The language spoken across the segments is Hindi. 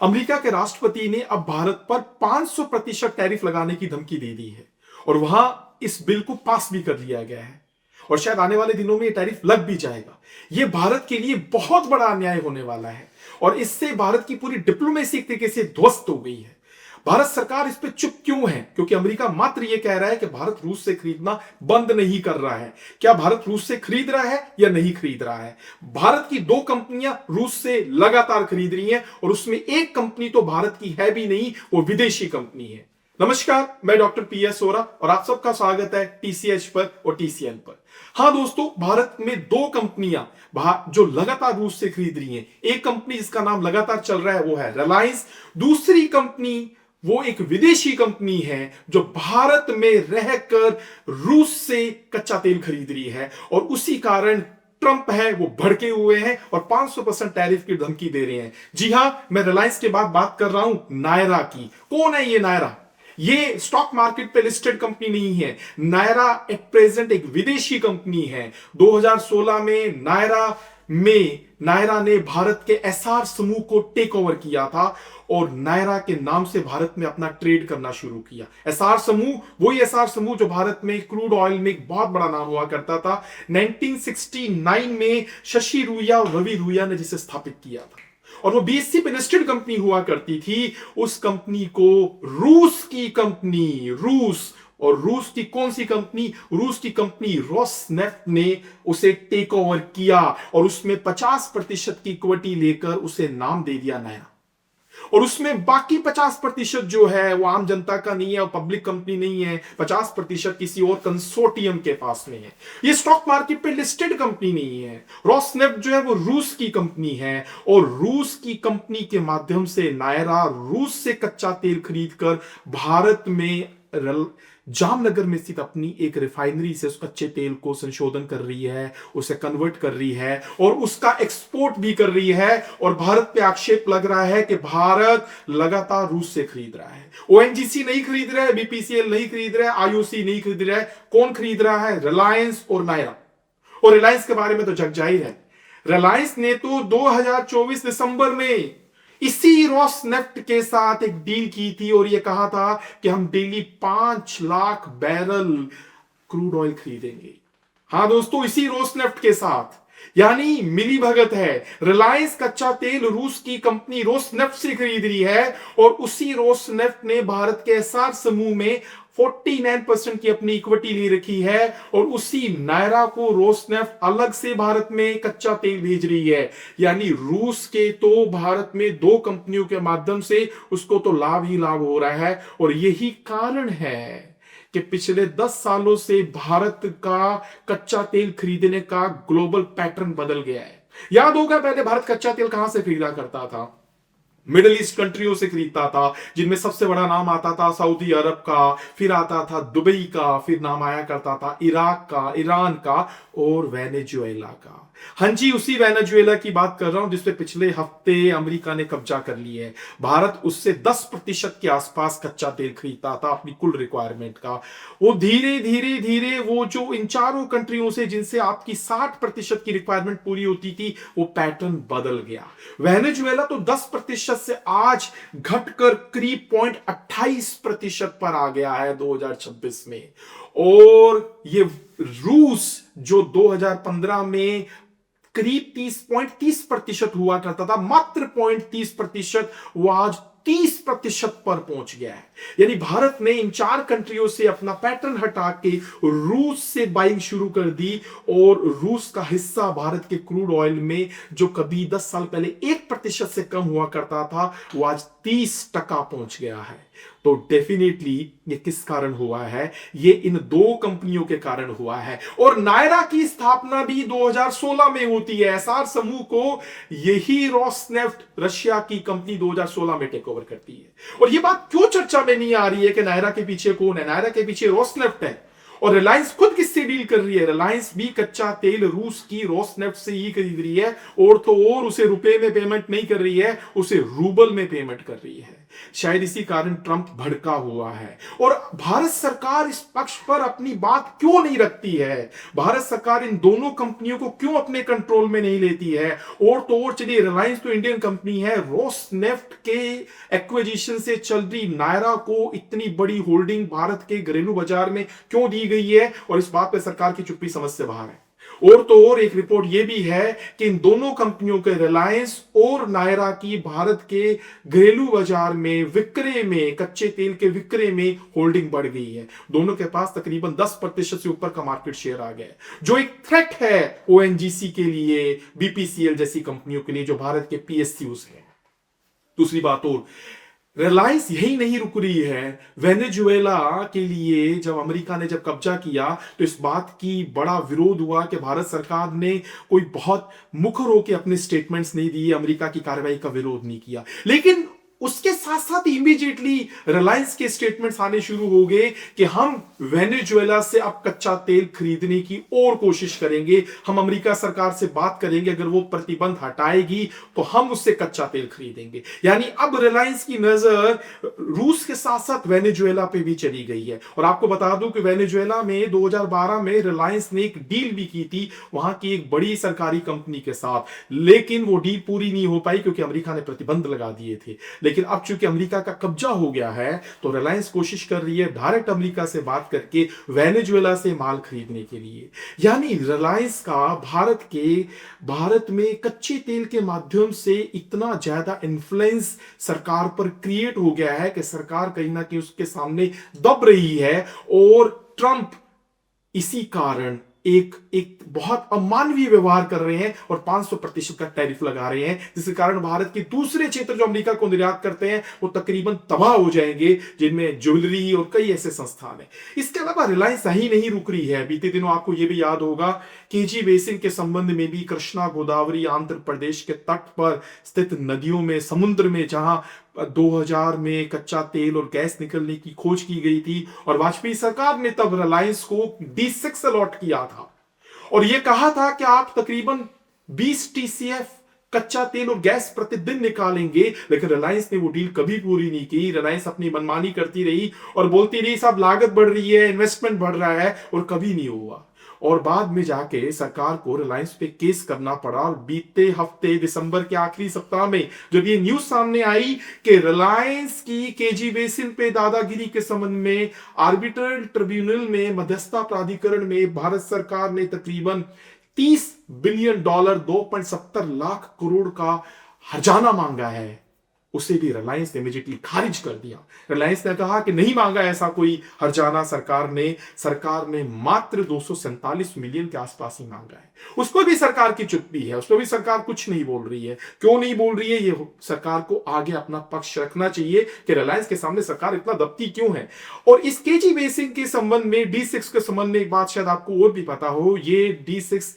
अमेरिका के राष्ट्रपति ने अब भारत पर 500% टैरिफ लगाने की धमकी दे दी है और वहां इस बिल को पास भी कर लिया गया है और शायद आने वाले दिनों में ये टैरिफ लग भी जाएगा। ये भारत के लिए बहुत बड़ा अन्याय होने वाला है और इससे भारत की पूरी डिप्लोमेसी एक तरीके से ध्वस्त हो गई है। भारत सरकार इस पे चुप क्यों है? क्योंकि अमेरिका मात्र ये कह रहा है कि भारत रूस से खरीदना बंद नहीं कर रहा है। क्या भारत रूस से खरीद रहा है या नहीं खरीद रहा है? भारत की 2 कंपनियां रूस से लगातार खरीद रही हैं और उसमें एक कंपनी तो भारत की है भी नहीं, वो विदेशी कंपनी है। नमस्कार, मैं डॉक्टर पीएस सोरा और आप सबका स्वागत है टीसीएच पर और टीसीएल पर। हाँ दोस्तों, भारत में 2 कंपनियां जो लगातार रूस से खरीद रही हैं। एक कंपनी जिसका नाम लगातार चल रहा है वो है रिलायंस। दूसरी कंपनी वो एक विदेशी कंपनी है जो भारत में रहकर रूस से कच्चा तेल खरीद रही है और उसी कारण ट्रंप है वो भड़के हुए हैं और 500% टैरिफ की धमकी दे रहे हैं। जी हां, मैं रिलायंस के बाद बात कर रहा हूं नायरा की। कौन है ये नायरा? ये स्टॉक मार्केट पे लिस्टेड कंपनी नहीं है। नायरा एट प्रेजेंट एक विदेशी कंपनी है। 2016 में नायरा ने भारत के एसआर समूह को टेक ओवर किया था और नायरा के नाम से भारत में अपना ट्रेड करना शुरू किया। एसआर समूह, वही एसआर समूह जो भारत में क्रूड ऑयल में एक बहुत बड़ा नाम हुआ करता था। 1969 में शशि रुइया और रवि रुइया ने जिसे स्थापित किया था और वो बीएससी पे लिस्टेड कंपनी हुआ करती थी। उस कंपनी को रूस की कौन सी कंपनी? रूस की कंपनी रोसनेफ्ट ने उसे टेक ओवर किया और उसमें 50% की इक्विटी लेकर उसे नाम दे दिया नायरा। और उसमें बाकी 50% जो है वो आम जनता का नहीं है और पब्लिक कंपनी नहीं है। 50% किसी और कंसोर्टियम के पास में है। ये स्टॉक मार्केट पे लिस्टेड कंपनी नहीं है। रोसनेफ्ट जो है वो रूस की कंपनी है और रूस की कंपनी के माध्यम से नायरा रूस से कच्चा तेल खरीदकर भारत में जामनगर में स्थित अपनी एक रिफाइनरी से उस कच्चे तेल को संशोधन कर रही है, उसे कन्वर्ट कर रही है और उसका एक्सपोर्ट भी कर रही है। और भारत पे आक्षेप लग रहा है कि भारत लगातार रूस से खरीद रहा है। ओएनजीसी नहीं खरीद रहा है, बीपीसीएल नहीं खरीद रहा है, आईओसी नहीं खरीद रहा है। कौन खरीद रहा है? रिलायंस और नायरा। और रिलायंस के बारे में तो जग जाहिर है। रिलायंस ने तो 2024 दिसंबर में इसी रोसनेफ्ट के साथ एक डील की थी और यह कहा था कि हम daily 5 lakh barrel crude oil खरीदेंगे। हां दोस्तों, इसी रोसनेफ्ट के साथ, यानी मिली भगत है। रिलायंस कच्चा तेल रूस की कंपनी रोसनेफ्ट से खरीद रही है और उसी रोसनेफ्ट ने भारत के एसआर समूह में 49% की अपनी इक्विटी ले रखी है और उसी नायरा को रोसनेफ्ट अलग से भारत में कच्चा तेल भेज रही है। यानी रूस के तो भारत में 2 कंपनियों के माध्यम से उसको तो लाभ ही लाभ हो रहा है। और यही कारण है कि पिछले 10 सालों से भारत का कच्चा तेल खरीदने का ग्लोबल पैटर्न बदल गया है। याद होगा पहले भारत कच्चा तेल कहां से खरीदा करता था? मिडिल ईस्ट कंट्रियों से खरीदता था, जिनमें सबसे बड़ा नाम आता था सऊदी अरब का, फिर आता था दुबई का, फिर नाम आया करता था इराक का, ईरान का और वेनेजुएला का। हां जी, उसी वेनेजुएला की बात कर रहा हूं जिसपे पिछले हफ्ते अमेरिका ने कब्जा कर लिया है। भारत उससे 10% के आसपास कच्चा तेल खरीदता था अपनी कुल रिक्वायरमेंट का। वो धीरे धीरे धीरे वो जो इन 4 कंट्रियों से जिनसे आपकी 60% की रिक्वायरमेंट पूरी होती थी, वो पैटर्न बदल गया। वेनेजुएला तो 10% से आज घटकर करीब 0.28% पर आ गया है 2026 में। और ये रूस जो 2015 में करीब 30.30% हुआ करता था, मात्र 0.30%, वो आज 30% पर पहुंच गया है। यानी भारत ने इन 4 कंट्रियों से अपना पैटर्न हटा के रूस से बाइंग शुरू कर दी और रूस का हिस्सा भारत के क्रूड ऑयल में जो कभी 10 साल पहले 1% से कम हुआ करता था, वो आज 30% पहुंच गया है। तो डेफिनेटली ये किस कारण हुआ है? ये इन 2 कंपनियों के कारण हुआ है। और नायरा की स्थापना भी 2016 में होती है। एसआर समूह को यही रोसनेफ्ट रशिया की कंपनी 2016 में टेक ओवर करती है। और ये बात क्यों चर्चा में नहीं आ रही है कि नायरा के पीछे कौन है? नायरा के पीछे रोसनेफ्ट है। और रिलायंस खुद किससे डील कर रही है? रिलायंस भी कच्चा तेल रूस की रोसनेफ्ट से ही खरीद रही है और तो और उसे रुपए में पेमेंट नहीं कर रही है, उसे रूबल में पेमेंट कर रही है। शायद इसी कारण ट्रंप भड़का हुआ है। और भारत सरकार इस पक्ष पर अपनी बात क्यों नहीं रखती है? भारत सरकार इन दोनों कंपनियों को क्यों अपने कंट्रोल में नहीं लेती है? और तो और चलिए, रिलायंस तो इंडियन कंपनी है, रोसनेफ्ट के एक्विजिशन से चल रही नायरा को इतनी बड़ी होल्डिंग भारत के घरेलू बाजार में क्यों दी गई है? और इस बात पर सरकार की चुप्पी समझ से बाहर है। और तो और एक रिपोर्ट यह भी है कि इन दोनों कंपनियों के, रिलायंस और नायरा की, भारत के घरेलू बाजार में विक्रय में, कच्चे तेल के विक्रय में होल्डिंग बढ़ गई है। दोनों के पास तकरीबन 10% से ऊपर का मार्केट शेयर आ गया है, जो एक थ्रेट है ओएनजीसी के लिए, बीपीसीएल जैसी कंपनियों के लिए, जो भारत के पीएसयूज हैं। दूसरी बात, और रिलायंस यही नहीं रुक रही है। वेनेजुएला के लिए जब अमेरिका ने जब कब्जा किया तो इस बात की बड़ा विरोध हुआ कि भारत सरकार ने कोई बहुत मुखर होकर अपने स्टेटमेंट्स नहीं दिए, अमेरिका की कार्रवाई का विरोध नहीं किया। लेकिन उसके साथ साथ इमीडिएटली रिलायंस के स्टेटमेंट्स आने शुरू हो गए कि हम वेनेजुएला से अब कच्चा तेल खरीदने की और कोशिश करेंगे, हम अमेरिका सरकार से बात करेंगे, अगर वो प्रतिबंध हटाएगी तो हम उससे कच्चा तेल खरीदेंगे। यानी अब रिलायंस की नजर रूस के साथ साथ वेनेजुएला पे भी चली गई है। और आपको बता दूं कि वेनेजुएला में 2012 में रिलायंस ने एक डील भी की थी वहां की एक बड़ी सरकारी कंपनी के साथ, लेकिन वो डील पूरी नहीं हो पाई क्योंकि अमेरिका ने प्रतिबंध लगा दिए थे। लेकिन अब चूंकि अमेरिका का कब्जा हो गया है तो रिलायंस कोशिश कर रही है डायरेक्ट अमेरिका से बात करके वेनेजुएला से माल खरीदने के लिए। यानी रिलायंस का भारत में कच्चे तेल के माध्यम से इतना ज्यादा इन्फ्लुएंस सरकार पर क्रिएट हो गया है कि सरकार कहीं ना कहीं उसके सामने दब रही है। और ट्रंप इसी कारण एक बहुत अमानवीय व्यवहार कर रहे हैं और 500% का टैरिफ लगा रहे हैं, जिसके कारण भारत के दूसरे क्षेत्र जो अमेरिका को निर्यात करते हैं वो तकरीबन तबाह हो जाएंगे, जिनमें ज्वेलरी और कई ऐसे संस्थान हैं। इसके अलावा रिलायंस ही नहीं रुक रही है। बीते दिनों आपको यह भी याद होगा केजी बेसिन के संबंध में भी, कृष्णा गोदावरी आंध्र प्रदेश के तट पर स्थित नदियों में, समुद्र में, जहां 2000 में कच्चा तेल और गैस निकलने की खोज की गई थी और वाजपेयी सरकार ने तब रिलायंस को D6 अलॉट किया था और यह कहा था कि आप तकरीबन 20 TCF कच्चा तेल और गैस प्रतिदिन निकालेंगे। लेकिन रिलायंस ने वो डील कभी पूरी नहीं की। रिलायंस अपनी मनमानी करती रही और बोलती रही साहब लागत बढ़ रही है, इन्वेस्टमेंट बढ़ रहा है, और कभी नहीं हुआ। और बाद में जाके सरकार को रिलायंस पे केस करना पड़ा। और बीते हफ्ते दिसंबर के आखिरी सप्ताह में जब ये न्यूज सामने आई कि रिलायंस की केजी बेसिन पे दादागिरी के संबंध में आर्बिट्रल ट्रिब्यूनल में, मध्यस्थता प्राधिकरण में भारत सरकार ने तकरीबन $30 बिलियन 2.70 लाख करोड़ का हर्जाना मांगा है, उसे भी रिलायंस ने इमीडिएटली खारिज कर दिया। रिलायंस ने कहा कि नहीं मांगा ऐसा कोई हर्जाना सरकार ने मात्र 247 मिलियन के आसपास ही मांगा है। उस पर भी सरकार की चुप्पी है, उस पर भी सरकार कुछ नहीं बोल रही है। क्यों नहीं बोल रही है? ये सरकार को आगे अपना पक्ष रखना चाहिए कि रिलायंस के सामने सरकार इतना दबती क्यों है। और इस केजी बेसिन के संबंध में, D6 के संबंध में एक बात शायद आपको और भी पता हो, ये D6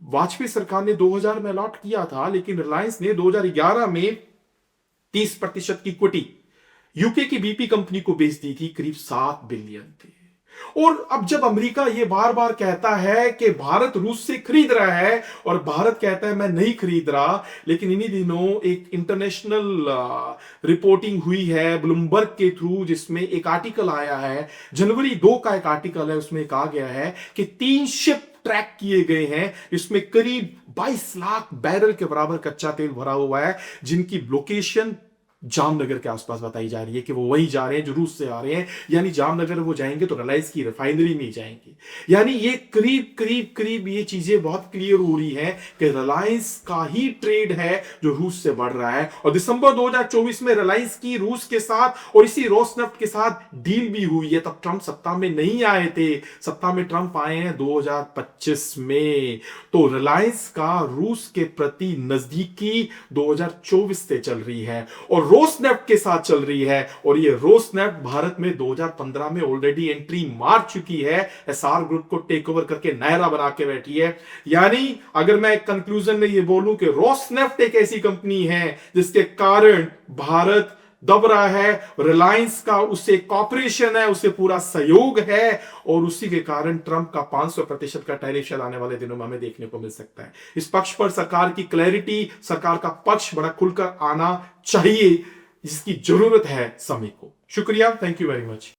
वाजपेयी सरकार ने 2000 में अलॉट किया था, लेकिन रिलायंस ने 2011 में 30% की इक्विटी यूके की बीपी कंपनी को बेच दी थी, करीब 7 बिलियन थे। और अब जब अमेरिका ये बार बार कहता है कि भारत रूस से खरीद रहा है और भारत कहता है मैं नहीं खरीद रहा, लेकिन इन्हीं दिनों एक इंटरनेशनल रिपोर्टिंग हुई है ब्लूमबर्ग के थ्रू, जिसमें एक आर्टिकल आया है, जनवरी 2 का एक आर्टिकल है, उसमें कहा गया है कि 3 शिप ट्रैक किए गए हैं, इसमें करीब 22 लाख बैरल के बराबर कच्चा तेल भरा हुआ है, जिनकी लोकेशन जामनगर के आसपास बताई जा रही है कि वो वही जा रहे हैं जो रूस से आ रहे हैं। यानी जामनगर वो जाएंगे तो रिलायंस की रिफाइनरी में जाएंगे। यानी ये करीब ये चीजें बहुत क्लियर हो रही है कि रिलायंस का ही ट्रेड है जो रूस से बढ़ रहा है। और दिसंबर 2024 में रिलायंस की रूस के साथ और इसी रोसनेफ्ट के साथ डील भी हुई है। तब ट्रंप सत्ता में नहीं आए थे, सत्ता में ट्रंप आए हैं 2025 में। तो रिलायंस का रूस के प्रति नजदीकी 2024 से चल रही है और रोसनेफ्ट के साथ चल रही है। और ये रोसनेफ्ट भारत में 2015 में ऑलरेडी एंट्री मार चुकी है, एसआर ग्रुप को टेक ओवर करके नायरा बना के बैठी है। यानी अगर मैं कंक्लूजन में ये बोलूं कि रोसनेफ्ट एक ऐसी कंपनी है जिसके कारण भारत दब रहा है, रिलायंस का उससे कॉपरेशन है, उससे पूरा सहयोग है, और उसी के कारण ट्रंप का 500% का टैरिफ आने वाले दिनों में हमें देखने को मिल सकता है। इस पक्ष पर सरकार की क्लैरिटी, सरकार का पक्ष बड़ा खुलकर आना चाहिए। जिसकी जरूरत है समय को। शुक्रिया, थैंक यू वेरी मच।